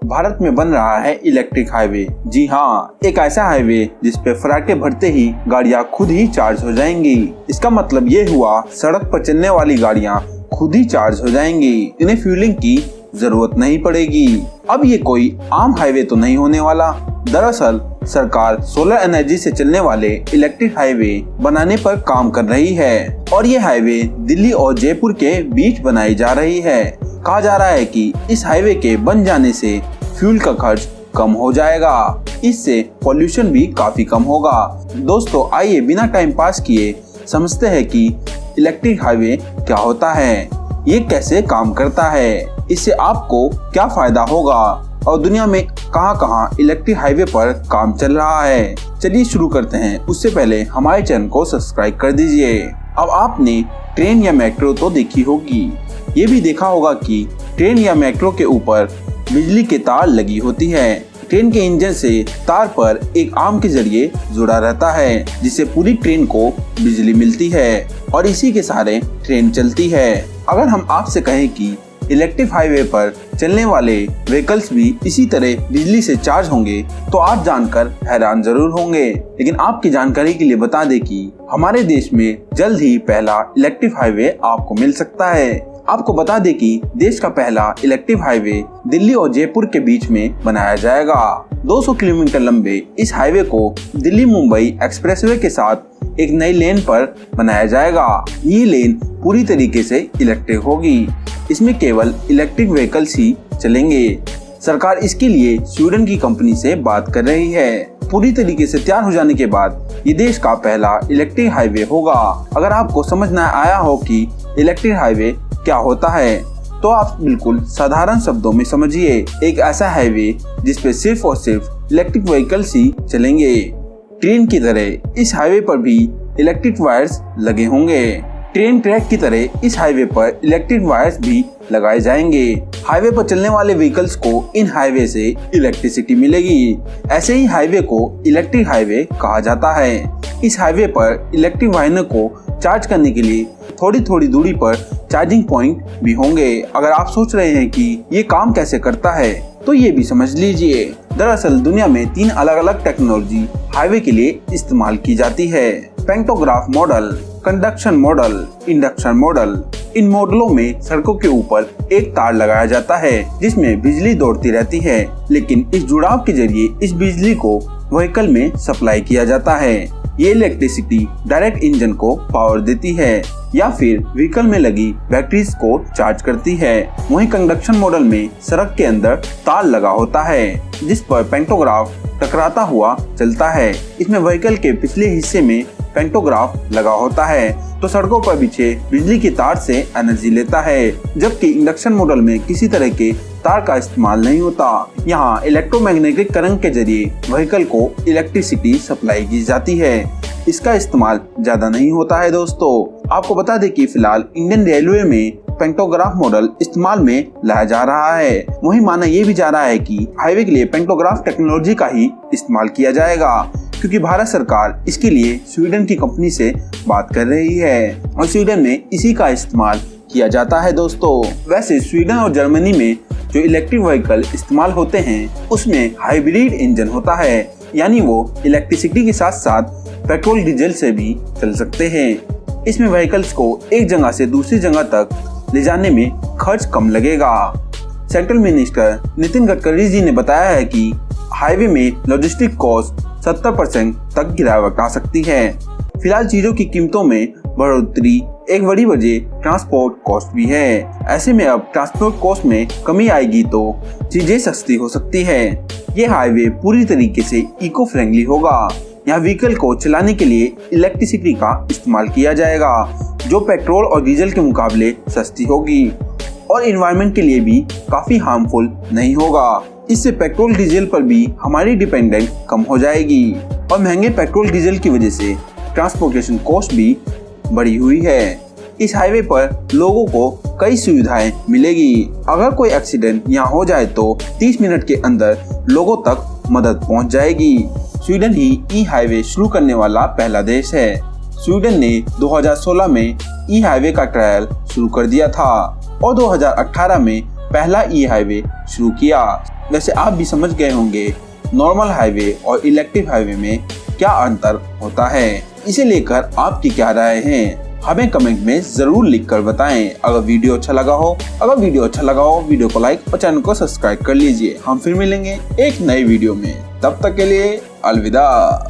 भारत में बन रहा है इलेक्ट्रिक हाईवे। जी हाँ, एक ऐसा हाईवे जिस पे फराटे भरते ही गाड़ियाँ खुद ही चार्ज हो जाएंगी। इसका मतलब ये हुआ सड़क पर चलने वाली गाड़ियाँ खुद ही चार्ज हो जाएंगी, इन्हें फ्यूलिंग की जरूरत नहीं पड़ेगी। अब ये कोई आम हाईवे तो नहीं होने वाला। दरअसल सरकार सोलर एनर्जी से चलने वाले इलेक्ट्रिक हाईवे बनाने पर काम कर रही है और ये हाईवे दिल्ली और जयपुर के बीच बनाई जा रही है। कहा जा रहा है कि इस हाईवे के बन जाने से फ्यूल का खर्च कम हो जाएगा, इससे पॉल्यूशन भी काफी कम होगा। दोस्तों आइए बिना टाइम पास किए समझते हैं कि इलेक्ट्रिक हाईवे क्या होता है, ये कैसे काम करता है, इससे आपको क्या फायदा होगा और दुनिया में कहां-कहां इलेक्ट्रिक हाईवे पर काम चल रहा है। चलिए शुरू करते हैं। उससे पहले हमारे चैनल को सब्सक्राइब कर दीजिए। अब आपने ट्रेन या मेट्रो तो देखी होगी, ये भी देखा होगा कि ट्रेन या मेट्रो के ऊपर बिजली के तार लगी होती है। ट्रेन के इंजन से तार पर एक आर्म के जरिए जुड़ा रहता है, जिससे पूरी ट्रेन को बिजली मिलती है और इसी के सहारे ट्रेन चलती है। अगर हम आपसे कहें कि इलेक्ट्रिक हाईवे पर चलने वाले व्हीकल्स भी इसी तरह बिजली से चार्ज होंगे तो आप जानकर हैरान जरूर होंगे। लेकिन आपकी जानकारी के लिए बता दें कि हमारे देश में जल्द ही पहला इलेक्ट्रिक हाईवे आपको मिल सकता है। आपको बता दें कि देश का पहला इलेक्ट्रिक हाईवे दिल्ली और जयपुर के बीच में बनाया जाएगा। 200 किलोमीटर लंबे इस हाईवे को दिल्ली मुंबई एक्सप्रेसवे के साथ एक नई लेन पर बनाया जाएगा। ये लेन पूरी तरीके से इलेक्ट्रिक होगी, इसमें केवल इलेक्ट्रिक व्हीकल्स ही चलेंगे। सरकार इसके लिए स्वीडन की कंपनी से बात कर रही है। पूरी तरीके से तैयार हो जाने के बाद ये देश का पहला इलेक्ट्रिक हाईवे होगा। अगर आपको समझ न आया हो कि इलेक्ट्रिक हाईवे क्या होता है तो आप बिल्कुल साधारण शब्दों में समझिए, एक ऐसा हाईवे जिसपे सिर्फ और सिर्फ इलेक्ट्रिक व्हीकल्स ही चलेंगे। ट्रेन की तरह इस हाईवे पर भी इलेक्ट्रिक वायर्स लगे होंगे। ट्रेन ट्रैक की तरह इस हाईवे पर इलेक्ट्रिक वायर्स भी लगाए जाएंगे। हाईवे पर चलने वाले व्हीकल्स को इन हाईवे से इलेक्ट्रिसिटी मिलेगी। ऐसे ही हाईवे को इलेक्ट्रिक हाईवे कहा जाता है। इस हाईवे पर इलेक्ट्रिक वाहनों को चार्ज करने के लिए थोड़ी थोड़ी दूरी पर चार्जिंग पॉइंट भी होंगे। अगर आप सोच रहे हैं कि ये काम कैसे करता है तो ये भी समझ लीजिए। दरअसल दुनिया में 3 अलग अलग टेक्नोलॉजी हाईवे के लिए इस्तेमाल की जाती है। Pantograph model, conduction model, induction model. इन मॉडलों में सड़कों के ऊपर एक तार लगाया जाता है जिसमें बिजली दौड़ती रहती है, लेकिन इस जुड़ाव के जरिए इस बिजली को व्हीकल में सप्लाई किया जाता है। ये इलेक्ट्रिसिटी डायरेक्ट इंजन को पावर देती है या फिर व्हीकल में लगी बैटरीज को चार्ज करती है। वहीं कंडक्शन मॉडल में सड़क के अंदर तार लगा होता है जिस पर पेंटोग्राफ टकराता हुआ चलता है। इसमें व्हीकल के पिछले हिस्से में पेंटोग्राफ लगा होता है तो सड़कों पर बिछे बिजली की तार से एनर्जी लेता है, जबकि इंडक्शन मॉडल में किसी तरह के तार का इस्तेमाल नहीं होता। यहाँ इलेक्ट्रोमैग्नेटिक करंट के जरिए व्हीकल को इलेक्ट्रिसिटी सप्लाई की जाती है। इसका इस्तेमाल ज्यादा नहीं होता है। दोस्तों आपको बता दें कि फिलहाल इंडियन रेलवे में पेंटोग्राफ मॉडल इस्तेमाल में लाया जा रहा है। वहीं माना ये भी जा रहा है कि हाईवे के लिए पेंटोग्राफ टेक्नोलॉजी का ही इस्तेमाल किया जाएगा, क्योंकि भारत सरकार इसके लिए स्वीडन की कंपनी से बात कर रही है और स्वीडन में इसी का इस्तेमाल किया जाता है। दोस्तों वैसे स्वीडन और जर्मनी में जो इलेक्ट्रिक व्हीकल इस्तेमाल होते हैं उसमें हाइब्रिड इंजन होता है, यानी वो इलेक्ट्रिसिटी के साथ साथ पेट्रोल डीजल से भी चल सकते हैं। इसमें व्हीकल्स को एक जगह से दूसरी जगह तक ले जाने में खर्च कम लगेगा। सेंट्रल मिनिस्टर नितिन गडकरी जी ने बताया है कि हाईवे में लॉजिस्टिक कॉस्ट 70% तक गिरावट आ सकती है। फिलहाल चीजों की कीमतों में बढ़ोतरी एक बड़ी वजह ट्रांसपोर्ट कॉस्ट भी है। ऐसे में अब ट्रांसपोर्ट कॉस्ट में कमी आएगी तो चीजें सस्ती हो सकती है। ये हाईवे पूरी तरीके से इको फ्रेंडली होगा। यहाँ व्हीकल को चलाने के लिए इलेक्ट्रिसिटी का इस्तेमाल किया जाएगा जो पेट्रोल और डीजल के मुकाबले सस्ती होगी और एनवायरनमेंट के लिए भी काफी हार्मफुल नहीं होगा। इससे पेट्रोल डीजल पर भी हमारी डिपेंडेंस कम हो जाएगी और महंगे पेट्रोल डीजल की वजह से ट्रांसपोर्टेशन कॉस्ट भी बढ़ी हुई है। इस हाईवे पर लोगों को कई सुविधाएं मिलेगी। अगर कोई एक्सीडेंट यहाँ हो जाए तो 30 मिनट के अंदर लोगों तक मदद पहुँच जाएगी। स्वीडन ही ई हाईवे शुरू करने वाला पहला देश है। स्वीडन ने 2016 में ई हाईवे का ट्रायल शुरू कर दिया था और 2018 में पहला ई हाईवे शुरू किया। वैसे आप भी समझ गए होंगे नॉर्मल हाईवे और इलेक्ट्रिक हाईवे में क्या अंतर होता है। इसे लेकर आपकी क्या राय है हमें कमेंट में जरूर लिखकर बताएं। अगर वीडियो अच्छा लगा हो वीडियो को लाइक और चैनल को सब्सक्राइब कर लीजिए। हम फिर मिलेंगे एक नए वीडियो में, तब तक के लिए अलविदा।